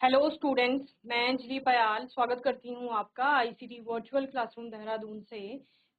Hello students, मैं अंजलि पयाल स्वागत करती हूँ आपका आईसीटी वर्चुअल क्लासरूम देहरादून से।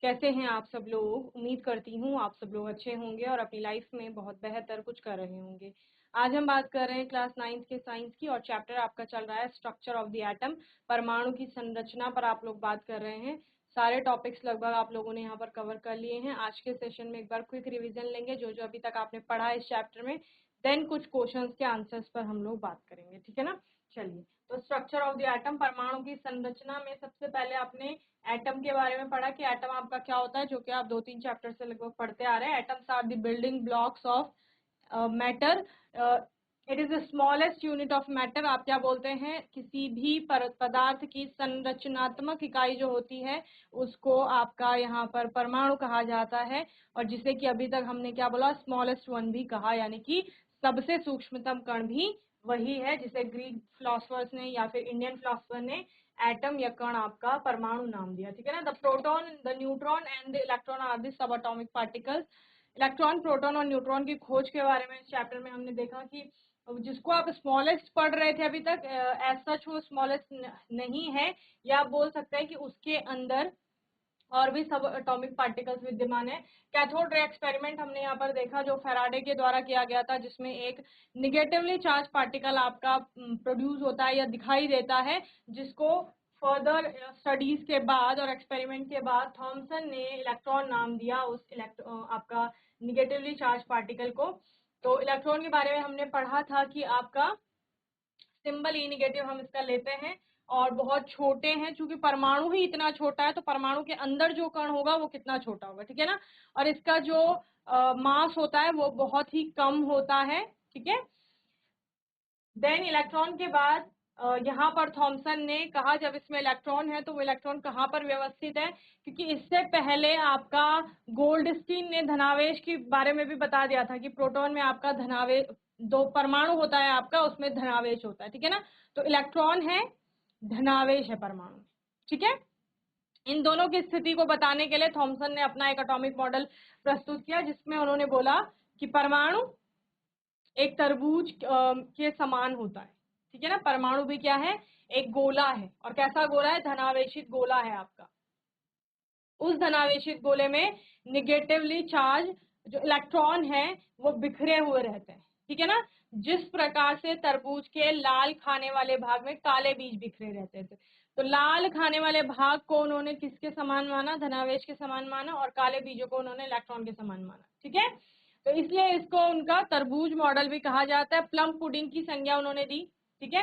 कैसे हैं आप सब लोग? उम्मीद करती हूँ आप सब लोग अच्छे होंगे और अपनी लाइफ में बहुत बेहतर कुछ कर रहे होंगे। आज हम बात कर रहे हैं क्लास 9th के साइंस की और चैप्टर आपका चल रहा है स्ट्रक्चर ऑफ द एटम। परमाणु की संरचना पर आप लोग बात कर रहे हैं। सारे टॉपिक्स लगभग आप लोगों ने यहाँ पर कवर कर लिए हैं। आज के सेशन में एक बार क्विक रिविजन लेंगे जो जो अभी तक आपने पढ़ा है इस चैप्टर में, देन कुछ क्वेश्चंस के आंसर्स पर हम लोग बात करेंगे, ठीक है ना। चलिए, तो स्ट्रक्चर ऑफ द एटम, परमाणु की संरचना में सबसे पहले आपने एटम के बारे में पढ़ा कि एटम आपका क्या होता है, जो कि आप 2-3 चैप्टर से लगभग पढ़ते आ रहे हैं। Atoms are the building blocks of matter. It is the smallest unit of matter. आप क्या बोलते हैं, किसी भी पदार्थ की संरचनात्मक इकाई जो होती है उसको आपका यहाँ पर परमाणु कहा जाता है, और जिसे कि अभी तक हमने क्या बोला, स्मॉलेस्ट वन भी कहा, यानी कि सबसे सूक्ष्मतम कण भी वही है जिसे ग्रीक फिलोसफर्स ने या फिर इंडियन फिलोसफर ने एटम या कण आपका परमाणु नाम दिया, ठीक है ना। The proton, the neutron and the electron are the sub atomic particles. Electron, proton और न्यूट्रॉन की खोज के बारे में इस चैप्टर में हमने देखा कि जिसको आप स्मॉलेस्ट पढ़ रहे थे अभी तक, एज सच वो स्मॉलेस्ट नहीं है, या आप बोल सकते हैं कि उसके अंदर और भी सब एटॉमिक पार्टिकल्स विद्यमान है। कैथोड रे एक्सपेरिमेंट हमने यहाँ पर देखा जो फैराडे के द्वारा किया गया था, जिसमें एक निगेटिवली चार्ज पार्टिकल आपका प्रोड्यूस होता है या दिखाई देता है, जिसको फर्दर स्टडीज के बाद और एक्सपेरिमेंट के बाद थॉमसन ने इलेक्ट्रॉन नाम दिया उस आपका निगेटिवली चार्ज पार्टिकल को। तो इलेक्ट्रॉन के बारे में हमने पढ़ा था कि आपका सिंबल ई नेगेटिव हम इसका लेते हैं और बहुत छोटे हैं, चूंकि परमाणु ही इतना छोटा है तो परमाणु के अंदर जो कण होगा वो कितना छोटा होगा, ठीक है ना। और इसका जो मास होता है वो बहुत ही कम होता है, ठीक है। देन इलेक्ट्रॉन के बाद यहाँ पर थॉमसन ने कहा जब इसमें इलेक्ट्रॉन है तो वो इलेक्ट्रॉन कहाँ पर व्यवस्थित है, क्योंकि इससे पहले आपका गोल्डस्टीन ने धनावेश के बारे में भी बता दिया था कि प्रोटॉन में आपका धनावेश, दो परमाणु होता है आपका, उसमें धनावेश होता है, ठीक है ना। तो इलेक्ट्रॉन है, धनावेश है परमाणु, ठीक है। इन दोनों की स्थिति को बताने के लिए थॉमसन ने अपना एक एटॉमिक मॉडल प्रस्तुत किया, जिसमें उन्होंने बोला कि परमाणु एक तरबूज के समान होता है, ठीक है ना। परमाणु भी क्या है, एक गोला है, और कैसा गोला है, धनावेशित गोला है आपका। उस धनावेशित गोले में निगेटिवली चार्ज जो इलेक्ट्रॉन है वो बिखरे हुए रहते हैं, ठीक है ना। जिस प्रकार से तरबूज के लाल खाने वाले भाग में काले बीज बिखरे रहते थे, तो लाल खाने वाले भाग को उन्होंने किसके समान माना, धनावेश के समान माना, और काले बीजों को उन्होंने इलेक्ट्रॉन के समान माना, ठीक है। तो इसलिए इसको उनका तरबूज मॉडल भी कहा जाता है। प्लम पुडिंग की संज्ञा उन्होंने दी, ठीक है,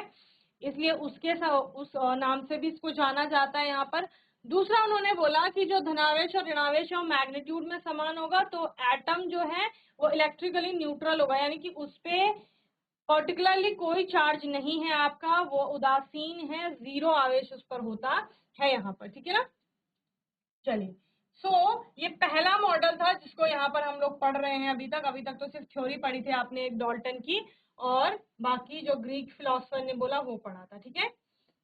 इसलिए उस नाम से भी इसको जाना जाता है यहाँ पर। दूसरा उन्होंने बोला कि जो धनावेश और ऋणावेश है मैग्नीट्यूड में समान होगा, तो एटम जो है वो इलेक्ट्रिकली न्यूट्रल होगा, यानी कि उस पे पर्टिकुलरली कोई चार्ज नहीं है आपका, वो उदासीन है, जीरो आवेश उस पर होता है यहाँ पर, ठीक है ना। चलिए, ये पहला मॉडल था जिसको यहाँ पर हम लोग पढ़ रहे हैं अभी तक तो सिर्फ थ्योरी पढ़ी थी आपने एक डाल्टन की, और बाकी जो ग्रीक फिलोसफर ने बोला वो पढ़ा था, ठीक है।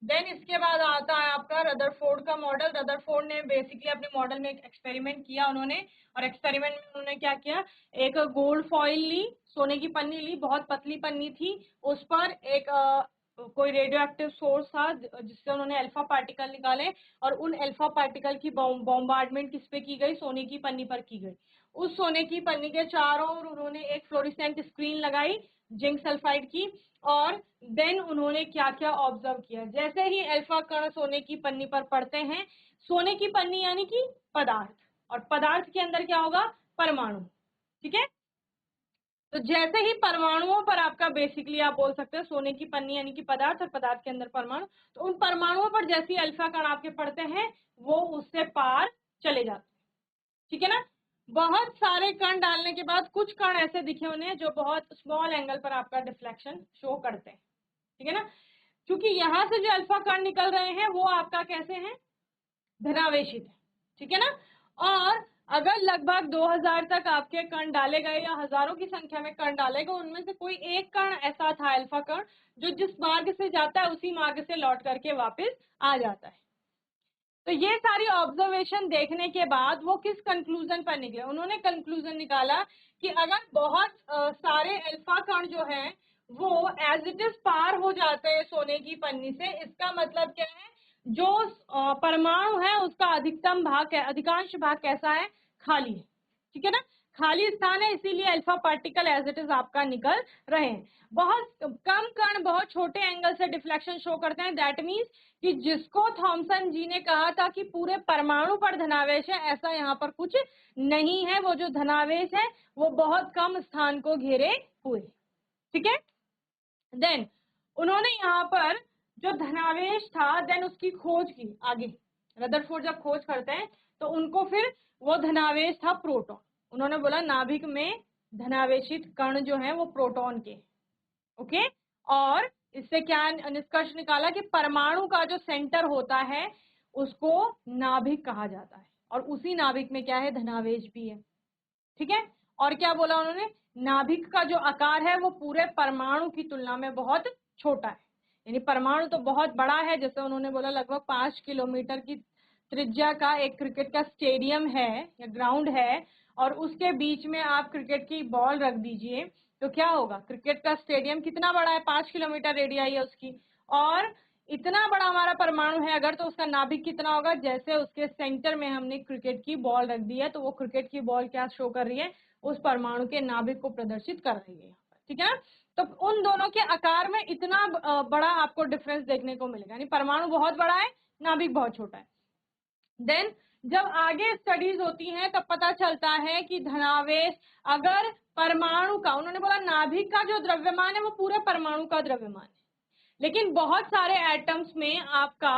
देन इसके बाद आता है आपका रदरफोर्ड का मॉडल। रदरफोर्ड ने बेसिकली अपने मॉडल में एक एक्सपेरिमेंट किया उन्होंने, और एक्सपेरिमेंट में उन्होंने क्या किया, एक गोल्ड फॉइल ली, सोने की पन्नी ली, बहुत पतली पन्नी थी, उस पर एक कोई रेडियो एक्टिव सोर्स था जिससे उन्होंने अल्फा पार्टिकल निकाले, और उन अल्फा पार्टिकल की बॉम्बार्डमेंट किस पे की गई, सोने की पन्नी पर की गई। उस सोने की पन्नी के चारों ओर उन्होंने एक फ्लोरिसेंट स्क्रीन लगाई जिंक सल्फाइड की, और देन उन्होंने क्या क्या ऑब्जर्व किया। जैसे ही अल्फा कण सोने की पन्नी पर पड़ते हैं, सोने की पन्नी यानी कि पदार्थ, और पदार्थ के अंदर क्या होगा, परमाणु, ठीक है। तो जैसे ही परमाणुओं पर आपका बेसिकली आप बोल सकते हो सोने की पन्नी यानी कि पदार्थ, और पदार्थ के अंदर परमाणु, तो उन परमाणुओं पर जैसे ही अल्फा कण आपके पड़ते हैं वो उससे पार चले जाते हैं, ठीक है ना। बहुत सारे कण डालने के बाद कुछ कण ऐसे दिखे उन्हें जो बहुत स्मॉल एंगल पर आपका डिफ्लेक्शन शो करते हैं, ठीक है ना। क्योंकि यहां से जो अल्फा कण निकल रहे हैं वो आपका कैसे हैं, धनावेशित है, ठीक है ना। और अगर लगभग 2000 तक आपके कण डाले गए या हजारों की संख्या में कण डाले गए, उनमें से कोई एक कण ऐसा था अल्फा कण जो जिस मार्ग से जाता है उसी मार्ग से लौट करके वापस आ जाता है। तो ये सारी ऑब्जर्वेशन देखने के बाद वो किस कंक्लूजन पर निकले, उन्होंने कंक्लूजन निकाला कि अगर बहुत सारे अल्फा कण जो हैं वो एज इट इज पार हो जाते हैं सोने की पन्नी से। इसका मतलब क्या है, जो परमाणु है उसका अधिकतम भाग, अधिकांश भाग कैसा है, खाली है, ठीक है ना, खाली स्थान है, इसीलिए alpha particle as it is आपका निकल रहे हैं। बहुत कम कण बहुत छोटे एंगल से डिफ्लेक्शन शो करते हैं। दैट मीन्स कि जिसको थॉमसन जी ने कहा था कि पूरे परमाणु पर धनावेश है, ऐसा यहाँ पर कुछ नहीं है। वो जो धनावेश है वो बहुत कम स्थान को घेरे हुए, ठीक है। देन उन्होंने यहाँ पर जो धनावेश था, देन उसकी खोज की आगे। रदरफोर्ड जब खोज करते हैं तो उनको फिर वो धनावेश था प्रोटॉन। उन्होंने बोला नाभिक में धनावेशित कण जो है वो प्रोटॉन के, ओके। और इससे क्या निष्कर्ष निकाला कि परमाणु का जो सेंटर होता है उसको नाभिक कहा जाता है, और उसी नाभिक में क्या है, धनावेश भी है, ठीक है। और क्या बोला उन्होंने, नाभिक का जो आकार है वो पूरे परमाणु की तुलना में बहुत छोटा है, यानी परमाणु तो बहुत बड़ा है। जैसे उन्होंने बोला लगभग 5 किलोमीटर की त्रिज्या का एक क्रिकेट का स्टेडियम है या ग्राउंड है, और उसके बीच में आप क्रिकेट की बॉल रख दीजिए तो क्या होगा, क्रिकेट का स्टेडियम कितना बड़ा है, 5 किलोमीटर रेडियाई है उसकी, और इतना बड़ा हमारा परमाणु है अगर, तो उसका नाभिक कितना होगा, जैसे उसके सेंटर में हमने क्रिकेट की बॉल रख दी है तो वो क्रिकेट की बॉल क्या शो कर रही है, उस परमाणु के नाभिक को प्रदर्शित कर रही है यहाँ पर, ठीक है ना। तो उन दोनों के आकार में इतना बड़ा आपको डिफरेंस देखने को मिलेगा, यानी परमाणु बहुत बड़ा है, नाभिक बहुत छोटा है। देन जब आगे स्टडीज होती हैं तब पता चलता है कि धनावेश, अगर परमाणु का, उन्होंने बोला नाभिक का जो द्रव्यमान है वो पूरे परमाणु का द्रव्यमान है, लेकिन बहुत सारे एटम्स में आपका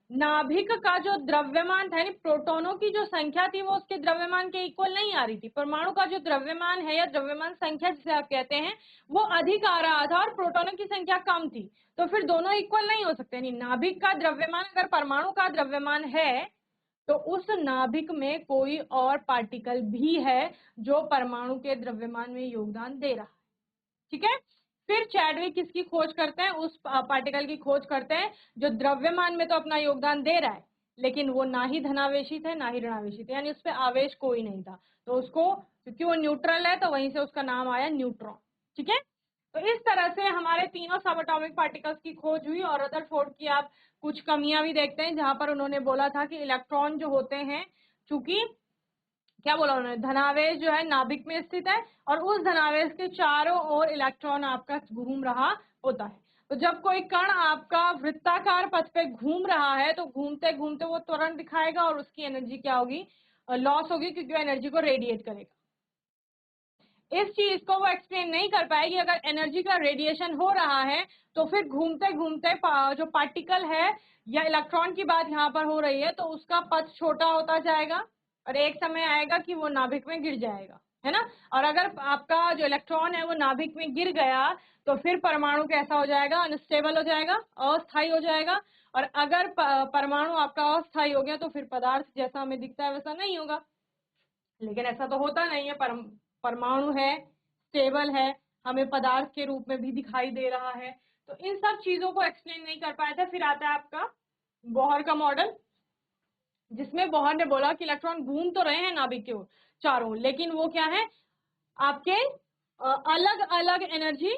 नाभिक का जो द्रव्यमान था, यानी प्रोटॉनों की जो संख्या थी वो उसके द्रव्यमान के इक्वल नहीं आ रही थी। परमाणु का जो द्रव्यमान है या द्रव्यमान संख्या जिसे आप कहते हैं वो अधिक आ रहा था और प्रोटॉनों की संख्या कम थी, तो फिर दोनों इक्वल नहीं हो सकते। यानी नाभिक का द्रव्यमान अगर परमाणु का द्रव्यमान है तो उस नाभिक में कोई और पार्टिकल भी है जो परमाणु के द्रव्यमान में योगदान दे रहा है, ठीक है। फिर चैडविक किसकी खोज करते हैं, उस पार्टिकल की खोज करते हैं जो द्रव्यमान में तो अपना योगदान दे रहा है, लेकिन वो ना ही धनावेशित है ना ही ऋणावेशित है, यानी उस पर आवेश कोई नहीं था, तो उसको, क्योंकि वो न्यूट्रल है तो वहीं से उसका नाम आया न्यूट्रॉन, ठीक है। तो इस तरह से हमारे तीनों सब एटॉमिक पार्टिकल्स की खोज हुई। और रदरफोर्ड की आप कुछ कमियां भी देखते हैं, जहां पर उन्होंने बोला था कि इलेक्ट्रॉन जो होते हैं, चूंकि क्या बोला उन्होंने, धनावेश जो है नाभिक में स्थित है और उस धनावेश के चारों ओर इलेक्ट्रॉन आपका घूम रहा होता है। तो जब कोई कण आपका वृत्ताकार पथ पे घूम रहा है तो घूमते घूमते वो त्वरण दिखाएगा और उसकी एनर्जी क्या होगी, लॉस होगी, क्योंकि वो एनर्जी को रेडिएट करेगा। इस चीज को वो एक्सप्लेन नहीं कर पाएगी। अगर एनर्जी का रेडिएशन हो रहा है तो फिर घूमते घूमते जो पार्टिकल है या इलेक्ट्रॉन की बात यहाँ पर हो रही है तो उसका पथ छोटा होता जाएगा और एक समय आएगा कि वो नाभिक में गिर जाएगा, है ना। और अगर आपका जो इलेक्ट्रॉन है वो नाभिक में गिर गया तो फिर परमाणु कैसा हो जाएगा, अनस्टेबल हो जाएगा, अस्थायी हो जाएगा। और अगर परमाणु आपका अस्थायी हो गया तो फिर पदार्थ जैसा हमें दिखता है वैसा नहीं होगा। लेकिन ऐसा तो होता नहीं है, परमाणु है, स्टेबल है, हमें पदार्थ के रूप में भी दिखाई दे रहा है। तो इन सब चीजों को एक्सप्लेन नहीं कर पाया था। फिर आता है आपका बोहर का मॉडल, जिसमें बोहर ने बोला कि इलेक्ट्रॉन घूम तो रहे हैं नाभिक के चारों, लेकिन वो क्या है, आपके अलग अलग एनर्जी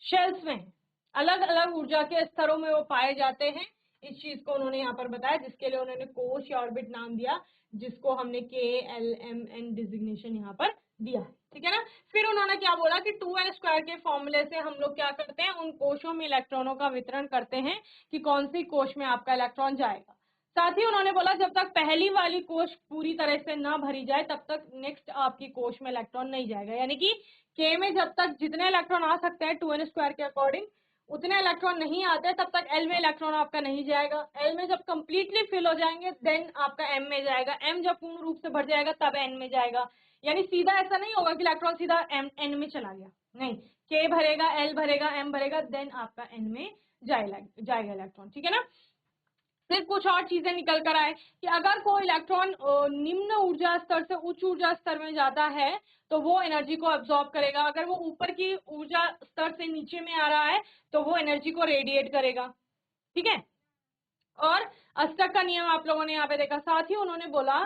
शेल्स में, अलग अलग ऊर्जा के स्तरों में वो पाए जाते हैं। इस चीज को उन्होंने यहाँ पर बताया, जिसके लिए उन्होंने कोश या ऑर्बिट नाम दिया, जिसको हमने KLMN डिजिग्नेशन यहाँ पर दिया है, ठीक है ना। फिर उन्होंने क्या बोला कि 2n² के फॉर्मूले से हम लोग क्या करते हैं, उन कोशों में इलेक्ट्रॉनों का वितरण करते हैं कि कौन सी कोश में आपका इलेक्ट्रॉन जाएगा। साथ ही उन्होंने बोला जब तक पहली वाली कोश पूरी तरह से ना भरी जाए तब तक नेक्स्ट आपकी कोश में इलेक्ट्रॉन नहीं जाएगा, यानी कि K में जब तक जितने इलेक्ट्रॉन आ सकते हैं 2n² के अकॉर्डिंग उतने इलेक्ट्रॉन नहीं आते तब तक L में इलेक्ट्रॉन आपका नहीं जाएगा। L में जब कंप्लीटली फिल हो जाएंगे देन आपका M में जाएगा, M जब पूर्ण रूप से भर जाएगा तब N में जाएगा। यानी सीधा ऐसा नहीं होगा कि इलेक्ट्रॉन सीधा N में चला गया, नहीं, K भरेगा, L भरेगा, M भरेगा, देन आपका N में जाएगा इलेक्ट्रॉन, ठीक है ना। फिर कुछ और चीजें निकल कर आए कि अगर कोई इलेक्ट्रॉन निम्न ऊर्जा स्तर से उच्च ऊर्जा स्तर में जाता है तो वो एनर्जी को अब्सॉर्ब करेगा, अगर वो ऊपर की ऊर्जा स्तर से नीचे में आ रहा है तो वो एनर्जी को रेडिएट करेगा, ठीक है। और अस्टक का नियम आप लोगों ने यहाँ पे देखा। साथ ही उन्होंने बोला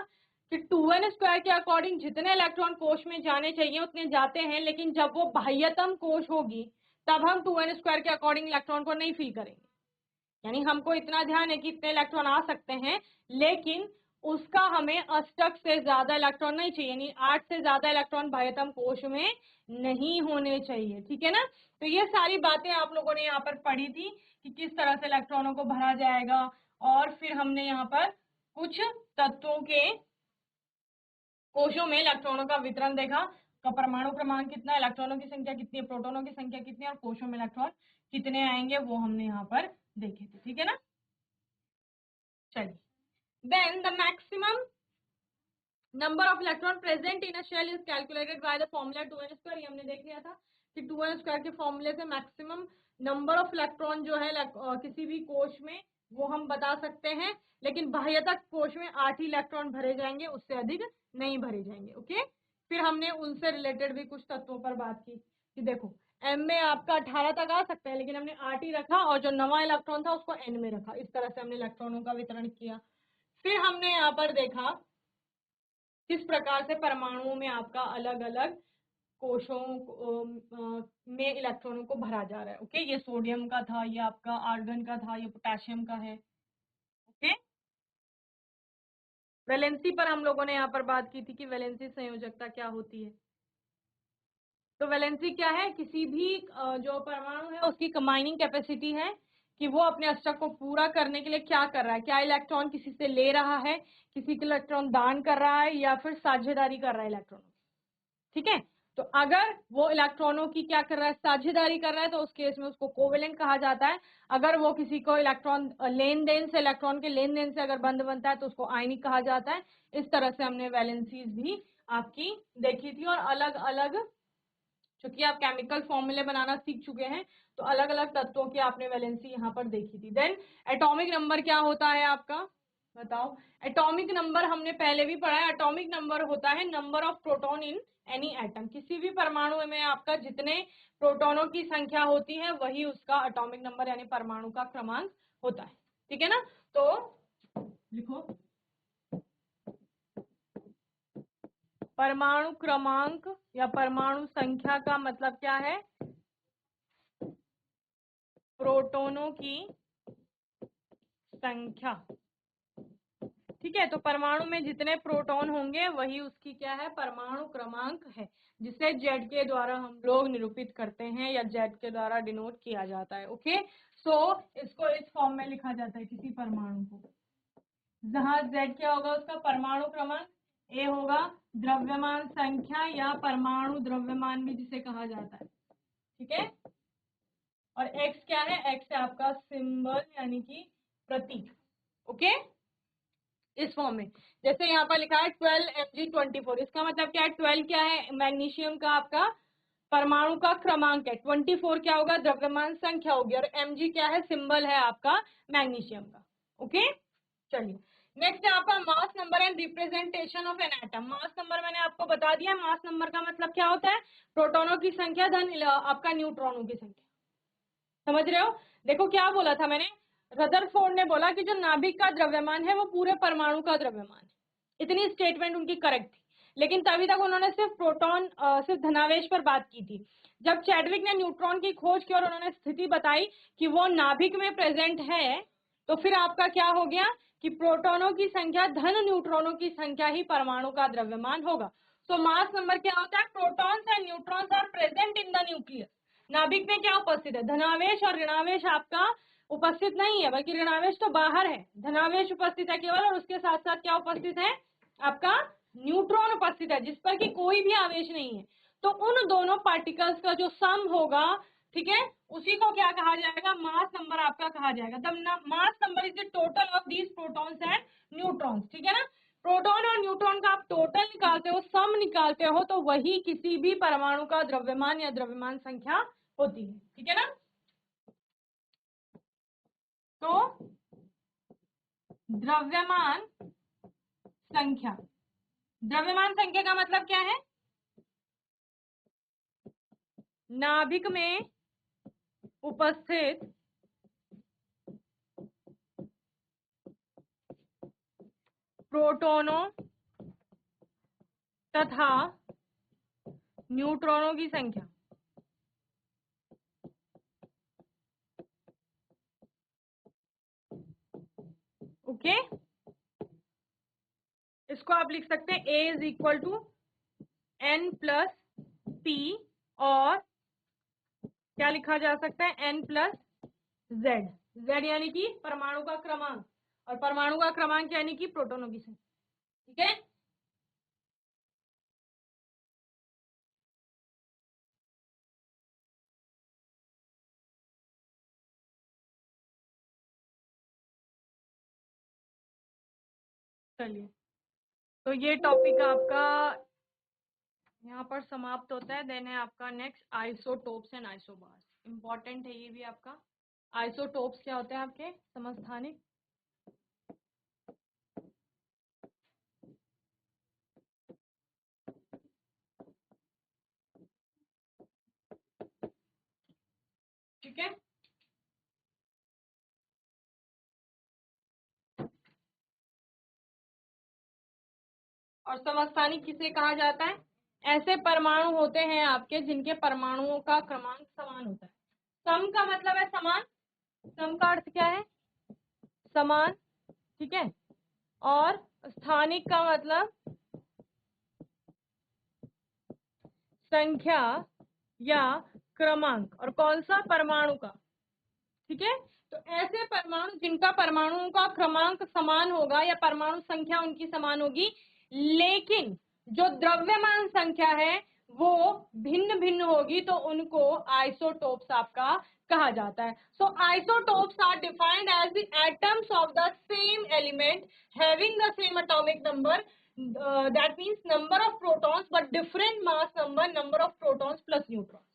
कि 2n² के अकॉर्डिंग जितने इलेक्ट्रॉन कोश में जाने चाहिए उतने जाते हैं, लेकिन जब वो बाह्यतम कोश होगी तब हम 2n² के अकॉर्डिंग इलेक्ट्रॉन को नहीं फिल करेंगे। यानी हमको इतना ध्यान है कि इतने इलेक्ट्रॉन आ सकते हैं, लेकिन उसका हमें अष्टक से ज्यादा इलेक्ट्रॉन नहीं चाहिए, यानी 8 से ज्यादा इलेक्ट्रॉन बाह्यतम कोश में नहीं होने चाहिए। ठीक है ना। तो ये सारी बातें आप लोगों ने यहाँ पर पढ़ी थी कि किस तरह से इलेक्ट्रॉनों को भरा जाएगा, और फिर हमने यहाँ पर कुछ तत्वों के कोशों में इलेक्ट्रॉनों का वितरण देखा, का परमाणु क्रमांक कितना, इलेक्ट्रॉनों की संख्या कितनी है, प्रोटॉनों की संख्या कितनी है, और कोशों में इलेक्ट्रॉन कितने आएंगे वो हमने यहाँ पर देखे थे। ठीक है ना। चलिए, then the maximum number of electron present in a shell is calculated by the formula 2n²। ये हमने देख लिया था कि 2n² के फॉर्मूले से मैक्सिमम नंबर ऑफ इलेक्ट्रॉन जो है किसी भी कोश में वो हम बता सकते हैं, लेकिन बाह्यतक कोश में 8 ही इलेक्ट्रॉन भरे जाएंगे, उससे अधिक नहीं भरे जाएंगे। ओके। फिर हमने उनसे रिलेटेड भी कुछ तत्वों पर बात की कि देखो m में आपका 18 तक आ सकता है, लेकिन हमने 8 ही रखा, और जो नवा इलेक्ट्रॉन था उसको n में रखा। इस तरह से हमने इलेक्ट्रॉनों का वितरण किया। फिर हमने यहाँ पर देखा किस प्रकार से परमाणुओं में आपका अलग अलग कोशों में इलेक्ट्रॉनों को भरा जा रहा है। ओके। ये सोडियम का था, ये आपका आर्गन का था, ये पोटेशियम का है। ओके। वैलेंसी पर हम लोगों ने यहाँ पर बात की थी कि वैलेंसी संयोजकता क्या होती है। तो वैलेंसी क्या है, किसी भी जो परमाणु है उसकी कंबाइनिंग कैपेसिटी है कि वो अपने अष्टक को पूरा करने के लिए क्या कर रहा है, क्या इलेक्ट्रॉन किसी से ले रहा है, किसी के इलेक्ट्रॉन दान कर रहा है, या फिर साझेदारी कर रहा है इलेक्ट्रॉनों। ठीक है। तो अगर वो इलेक्ट्रॉनों की क्या कर रहा है, साझेदारी कर रहा है, तो उस केस में उसको कोवेलेंट कहा जाता है। अगर वो किसी को इलेक्ट्रॉन लेन देन से, इलेक्ट्रॉन के लेन देन से अगर बंध बनता है तो उसको आयनिक कहा जाता है। इस तरह से हमने वैलेंसीज भी आपकी देखी थी, और अलग अलग, चूंकि आप केमिकल फॉर्मूले बनाना सीख चुके हैं, तो अलग अलग तत्वों की आपने वैलेंसी यहाँ पर देखी थी। देन एटॉमिक नंबर क्या होता है आपका, बताओ। एटॉमिक नंबर हमने पहले भी पढ़ा है। एटॉमिक नंबर होता है number of proton in any atom. किसी भी परमाणु में आपका जितने प्रोटॉनों की संख्या होती है वही उसका एटॉमिक नंबर यानी परमाणु का क्रमांक होता है। ठीक है ना। तो लिखो, परमाणु क्रमांक या परमाणु संख्या का मतलब क्या है, प्रोटॉनों की संख्या। ठीक है। तो परमाणु में जितने प्रोटॉन होंगे वही उसकी क्या है, परमाणु क्रमांक है, जिसे जेड के द्वारा हम लोग निरूपित करते हैं या जेड के द्वारा डिनोट किया जाता है। ओके। सो इसको इस फॉर्म में लिखा जाता है किसी परमाणु को, जहां जेड क्या होगा, उसका परमाणु क्रमांक, ए होगा द्रव्यमान संख्या या परमाणु द्रव्यमान भी जिसे कहा जाता है। ठीक है। और एक्स क्या है, एक्स है आपका सिंबल यानी कि प्रतीक। ओके। इस फॉर्म में जैसे यहाँ पर लिखा है 12Mg24, इसका मतलब क्या है, 12 क्या है, मैग्नीशियम का आपका परमाणु का क्रमांक है, 24 क्या होगा, द्रव्यमान संख्या होगी, और Mg क्या है, सिंबल है आपका मैग्नीशियम का। ओके। चलिए, नेक्स्ट है आपका mass number and representation of an atom. Mass number मैंने आपको बता दिया। मास नंबर का मतलब क्या होता है, प्रोटॉनों की संख्या धन आपका न्यूट्रॉनों की संख्या। समझ रहे हो। देखो क्या बोला था मैंने, रदरफोर्ड ने बोला कि जो नाभिक का द्रव्यमान है वो पूरे परमाणु का द्रव्यमान है। इतनी स्टेटमेंट उनकी करेक्ट थी, लेकिन तभी तक उन्होंने सिर्फ प्रोटॉन सिर्फ धनावेश पर बात की थी। जब चैडविक ने न्यूट्रॉन की खोज की और उन्होंने स्थिति बताई कि वो नाभिक में प्रेजेंट है, तो फिर आपका क्या हो गया कि प्रोटॉनों की संख्या धन न्यूट्रॉनों की संख्या ही परमाणु का द्रव्यमान होगा। तो मास नंबर क्या होता है, protons and neutrons are present in the nucleus. नाभिक में क्या उपस्थित है, धनावेश और ऋणावेश आपका उपस्थित नहीं है, बल्कि ऋणावेश तो बाहर है, धनावेश उपस्थित है केवल, और उसके साथ साथ क्या उपस्थित है, आपका न्यूट्रॉन उपस्थित है, जिस पर कि कोई भी आवेश नहीं है। तो उन दोनों पार्टिकल्स का जो सम होगा, ठीक है, उसी को क्या कहा जाएगा, मास नंबर आपका कहा जाएगा। The mass number is the total of these protons and neutrons. ठीक है ना। प्रोटॉन और न्यूट्रॉन का आप टोटल निकालते हो, सम निकालते हो, तो वही किसी भी परमाणु का द्रव्यमान या द्रव्यमान संख्या होती है। ठीक है ना। तो द्रव्यमान संख्या, द्रव्यमान संख्या का मतलब क्या है, नाभिक में उपस्थित प्रोटॉनों तथा न्यूट्रॉनों की संख्या। ओके, इसको आप लिख सकते हैं A is equal to N plus P, और क्या लिखा जा सकता है N प्लस Z। Z यानी कि परमाणु का क्रमांक, और परमाणु का क्रमांक यानी कि प्रोटोनों की संख्या। ठीक है, चलिए, तो ये टॉपिक आपका यहाँ पर समाप्त होता है। देन है आपका next isotopes and isobars. Important है ये भी आपका। आइसोटोप्स क्या होते हैं आपके समस्थानिक, ठीक है। और समस्थानिक किसे कहा जाता है? ऐसे परमाणु होते हैं आपके जिनके परमाणुओं का क्रमांक समान होता है। सम का मतलब है समान, सम का अर्थ क्या है? समान, ठीक है। और स्थानिक का मतलब संख्या या क्रमांक, और कौन सा? परमाणु का। ठीक है, तो ऐसे परमाणु जिनका परमाणुओं का क्रमांक समान होगा या परमाणु संख्या उनकी समान होगी, लेकिन जो द्रव्यमान संख्या है वो भिन्न भिन्न होगी, तो उनको आइसोटोप्स आपका कहा जाता है। So isotopes are defined as the atoms of the same element having the same atomic number, that means number of protons but different mass number, number of protons plus neutrons.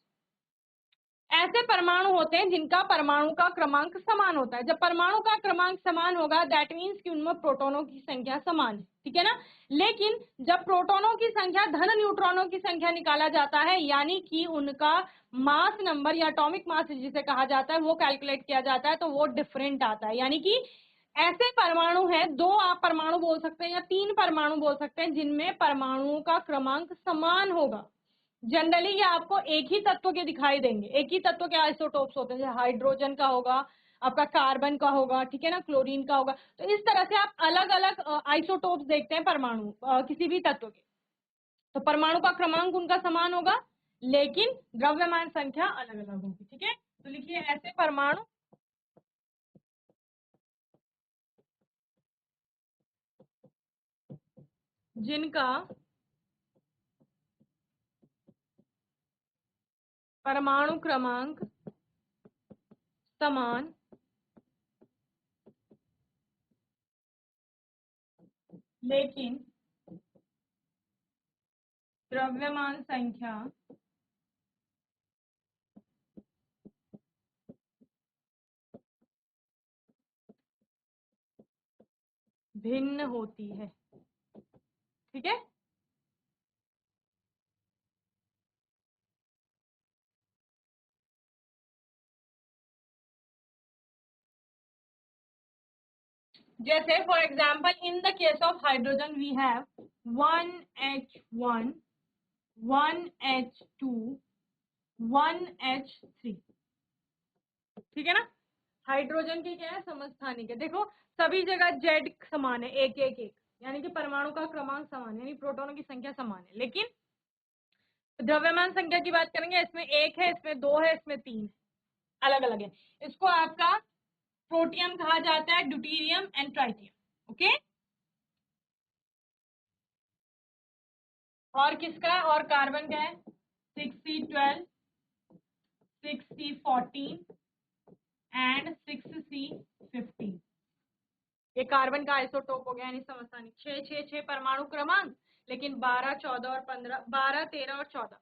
ऐसे परमाणु होते हैं जिनका परमाणु का क्रमांक समान होता है। जब परमाणु का क्रमांक समान होगा दैट मीन्स कि उनमें प्रोटॉनों की संख्या समान है, ठीक है ना। लेकिन जब प्रोटॉनों की संख्या धन न्यूट्रॉनों की संख्या निकाला जाता है, यानी कि उनका मास नंबर या एटॉमिक मास जिसे कहा जाता है वो कैलकुलेट किया जाता है, तो वो डिफरेंट आता है। यानी कि ऐसे परमाणु हैं, दो आप परमाणु बोल सकते हैं या तीन परमाणु बोल सकते हैं जिनमें परमाणुओं का क्रमांक समान होगा। जनरली ये आपको एक ही तत्व के दिखाई देंगे। एक ही तत्व के आइसोटोप्स होते हैं, जैसे हाइड्रोजन का होगा, आपका कार्बन का होगा, ठीक है ना, क्लोरीन का होगा। तो इस तरह से आप अलग अलग आइसोटोप्स देखते हैं परमाणु किसी भी तत्व के। तो परमाणु का क्रमांक उनका समान होगा लेकिन द्रव्यमान संख्या अलग अलग होगी। ठीक है, तो लिखिए ऐसे परमाणु जिनका परमाणु क्रमांक समान लेकिन द्रव्यमान संख्या भिन्न होती है। ठीक है, जैसे for example in the case of hydrogen we have 1H1, 1H2, 1H3। ठीक है ना, हाइड्रोजन के क्या है समस्थानिक है। देखो सभी जगह जेड समान है, एक एक एक, यानी कि परमाणु का क्रमांक समान है, यानी प्रोटॉनों की संख्या समान है। लेकिन द्रव्यमान संख्या की बात करेंगे, इसमें एक है, इसमें दो है, इसमें तीन है, अलग अलग है। इसको आपका प्रोटियम कहा जाता है, ड्यूटीरियम एंड ट्राइटियम। ओके, और किसका है? और कार्बन का है 6C12, 6C14 एंड 6C15। ये कार्बन का आइसोटोप हो गया, यानी समस्थानिक। 6 परमाणु क्रमांक, लेकिन 12, 14 और 15, 12, 13 और 14,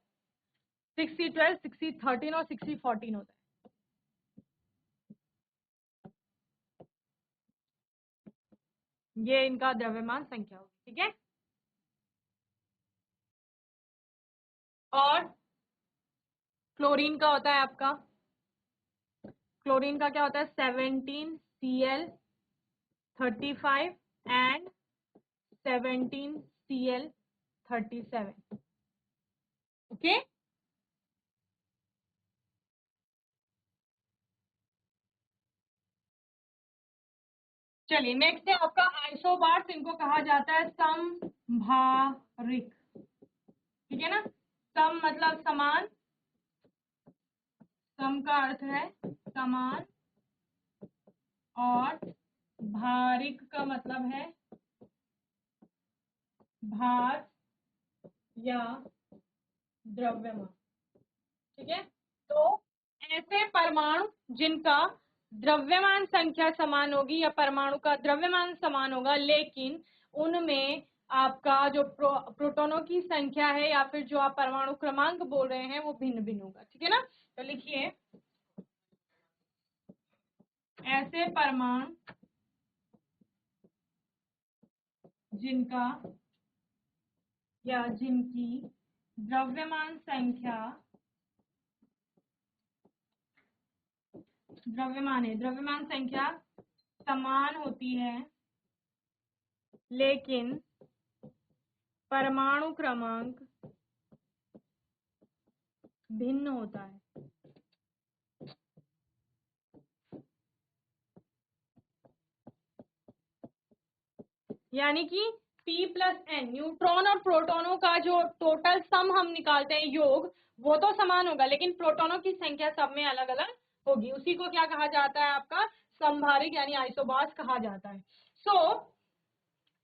6C12, 6C13 और 6C14 होता है। ये इनका द्रव्यमान संख्या होगी। ठीक है, और क्लोरीन का होता है आपका, क्लोरीन का क्या होता है? 17Cl35 and 17Cl37। ओके, चलिए नेक्स्ट है आपका आइसोबार्स, इनको कहा जाता है समभारिक, ठीक है ना। सम मतलब समान, सम का अर्थ है समान, और भारिक का मतलब है भार या द्रव्यमान, ठीक है। तो ऐसे परमाणु जिनका द्रव्यमान संख्या समान होगी या परमाणु का द्रव्यमान समान होगा, लेकिन उनमें आपका जो प्रोटॉनों की संख्या है या फिर जो आप परमाणु क्रमांक बोल रहे हैं वो भिन्न भिन्न होगा, ठीक है ना। तो लिखिए ऐसे परमाणु जिनका या जिनकी द्रव्यमान संख्या, द्रव्यमान संख्या समान होती है लेकिन परमाणु क्रमांक भिन्न होता है। यानी कि P प्लस एन, न्यूट्रॉन और प्रोटॉनों का जो टोटल सम हम निकालते हैं योग, वो तो समान होगा लेकिन प्रोटॉनों की संख्या सब में अलग अलग होगी। उसी को क्या कहा जाता है, आपका समभारिक यानी आइसोबार्स कहा जाता है। So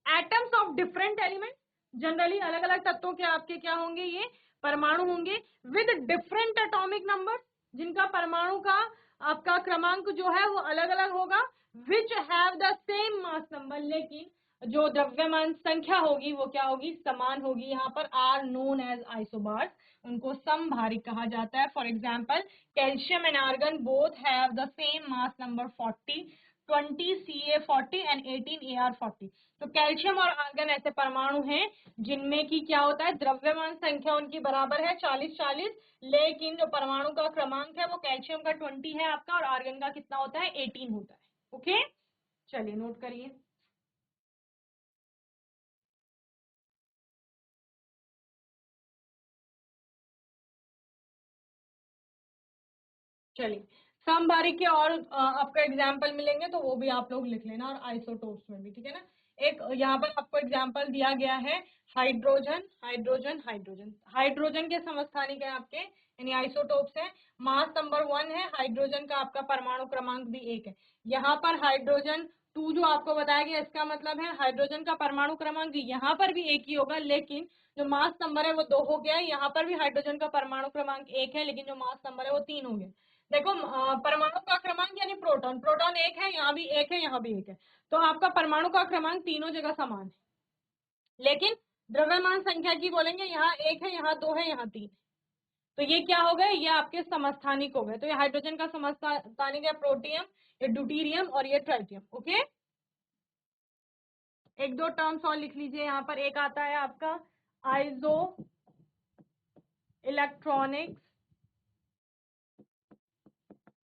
atoms of different element, generally अलग अलग तत्वों के आपके क्या होंगे, ये परमाणु होंगे विद डिफरेंट एटॉमिक नंबर, जिनका परमाणु का आपका क्रमांक जो है वो अलग अलग होगा, which have the same mass number, लेकिन जो द्रव्यमान संख्या होगी वो क्या होगी, समान होगी। यहाँ पर आर नोन एज आइसोबार्स, उनको समभारिक कहा जाता है। For example calcium and argon both have the same mass number 40, 20 Ca40 and 18 Ar40। तो कैल्शियम और आर्गन ऐसे परमाणु हैं जिनमें की क्या होता है, द्रव्यमान संख्या उनकी बराबर है 40-40, लेकिन जो परमाणु का क्रमांक है वो कैल्शियम का 20 है आपका, और आर्गन का कितना होता है, 18 होता है। ओके, चलिए नोट करिए। चलिए समबारिक के और आपको एग्जाम्पल मिलेंगे तो वो भी आप लोग लिख लेना, और आइसोटोप्स में भी, ठीक है ना। एक यहाँ पर आपको एग्जाम्पल दिया गया है हाइड्रोजन, हाइड्रोजन, हाइड्रोजन। हाइड्रोजन के समस्थानिक है आपके, यानी आइसोटोप्स है। मास नंबर 1 है, हाइड्रोजन का आपका परमाणु क्रमांक भी 1 है। यहाँ पर हाइड्रोजन 2 जो आपको बताया गया, इसका मतलब है हाइड्रोजन का परमाणु क्रमांक यहाँ पर भी 1 ही होगा, लेकिन जो मास नंबर है वो 2 हो गया है। यहाँ पर भी हाइड्रोजन का परमाणु क्रमांक 1 है, लेकिन जो मास नंबर है वो 3 हो गया। देखो परमाणु का क्रमांक यानी प्रोटॉन, प्रोटॉन 1 है, यहाँ भी 1 है, यहाँ भी 1 है, तो आपका परमाणु का क्रमांक तीनों जगह समान है। लेकिन द्रव्यमान संख्या की बोलेंगे, यहाँ 1 है, यहाँ 2 है, यहाँ 3 है। तो ये क्या हो गए, ये आपके समस्थानिक हो गए। तो ये हाइड्रोजन का समस्थानिक है प्रोटियम, ये ड्यूटीरियम और ये ट्राइटियम। ओके, एक दो टर्म्स और लिख लीजिए। यहाँ पर एक आता है आपका आइसो इलेक्ट्रॉनिक्स,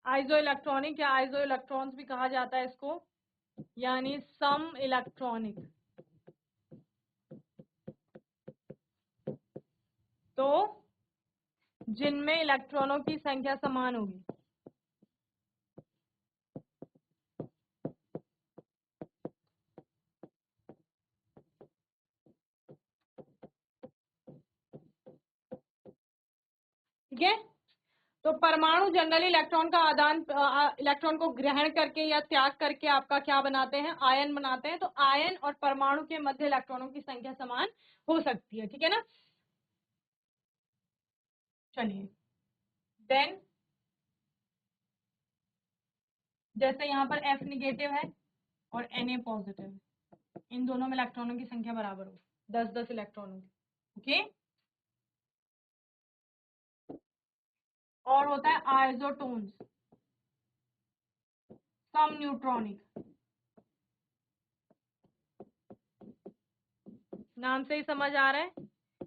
आइसो इलेक्ट्रॉनिक या आइसो इलेक्ट्रॉन्स भी कहा जाता है इसको, यानी सम इलेक्ट्रॉनिक। तो जिनमें इलेक्ट्रॉनों की संख्या समान होगी। ठीक है, तो परमाणु जनरली इलेक्ट्रॉन का आदान, इलेक्ट्रॉन को ग्रहण करके या त्याग करके आपका क्या बनाते हैं, आयन बनाते हैं। तो आयन और परमाणु के मध्य इलेक्ट्रॉनों की संख्या समान हो सकती है, ठीक है ना। चलिए देन, जैसे यहाँ पर F निगेटिव है और Na पॉजिटिव है, इन दोनों में इलेक्ट्रॉनों की संख्या बराबर हो, 10-10 इलेक्ट्रॉनों की। ओके, और होता है आइसोटोन्स, सम न्यूट्रॉनिक। नाम से ही समझ आ रहा है,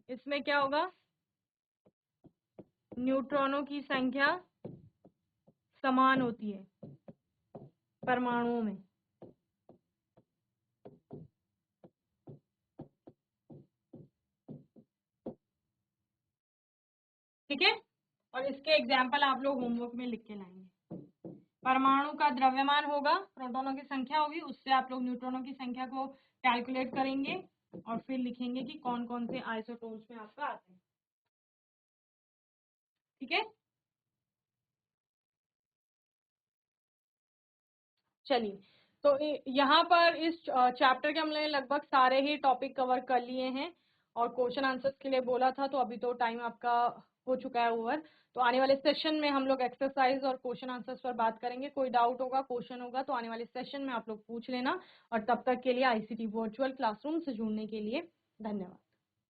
इसमें क्या होगा, न्यूट्रॉनों की संख्या समान होती है परमाणुओं में। ठीक है, और इसके एग्जाम्पल आप लोग होमवर्क में लिख के लाएंगे। परमाणु का द्रव्यमान होगा, प्रोटॉनों की संख्या होगी, उससे आप लोग न्यूट्रॉनों की संख्या को कैलकुलेट करेंगे और फिर लिखेंगे कि कौन कौन से आइसोटोन्स में आपका आते हैं। ठीक है, चलिए। तो यहाँ पर इस चैप्टर के हमने लगभग सारे ही टॉपिक कवर कर लिए हैं और क्वेश्चन आंसर्स के लिए बोला था, तो अभी तो टाइम आपका हो चुका है ओवर। तो आने वाले सेशन में हम लोग एक्सरसाइज और क्वेश्चन आंसर्स पर बात करेंगे। कोई डाउट होगा, क्वेश्चन होगा, तो आने वाले सेशन में आप लोग पूछ लेना। और तब तक के लिए आईसीटी वर्चुअल क्लासरूम से जुड़ने के लिए धन्यवाद।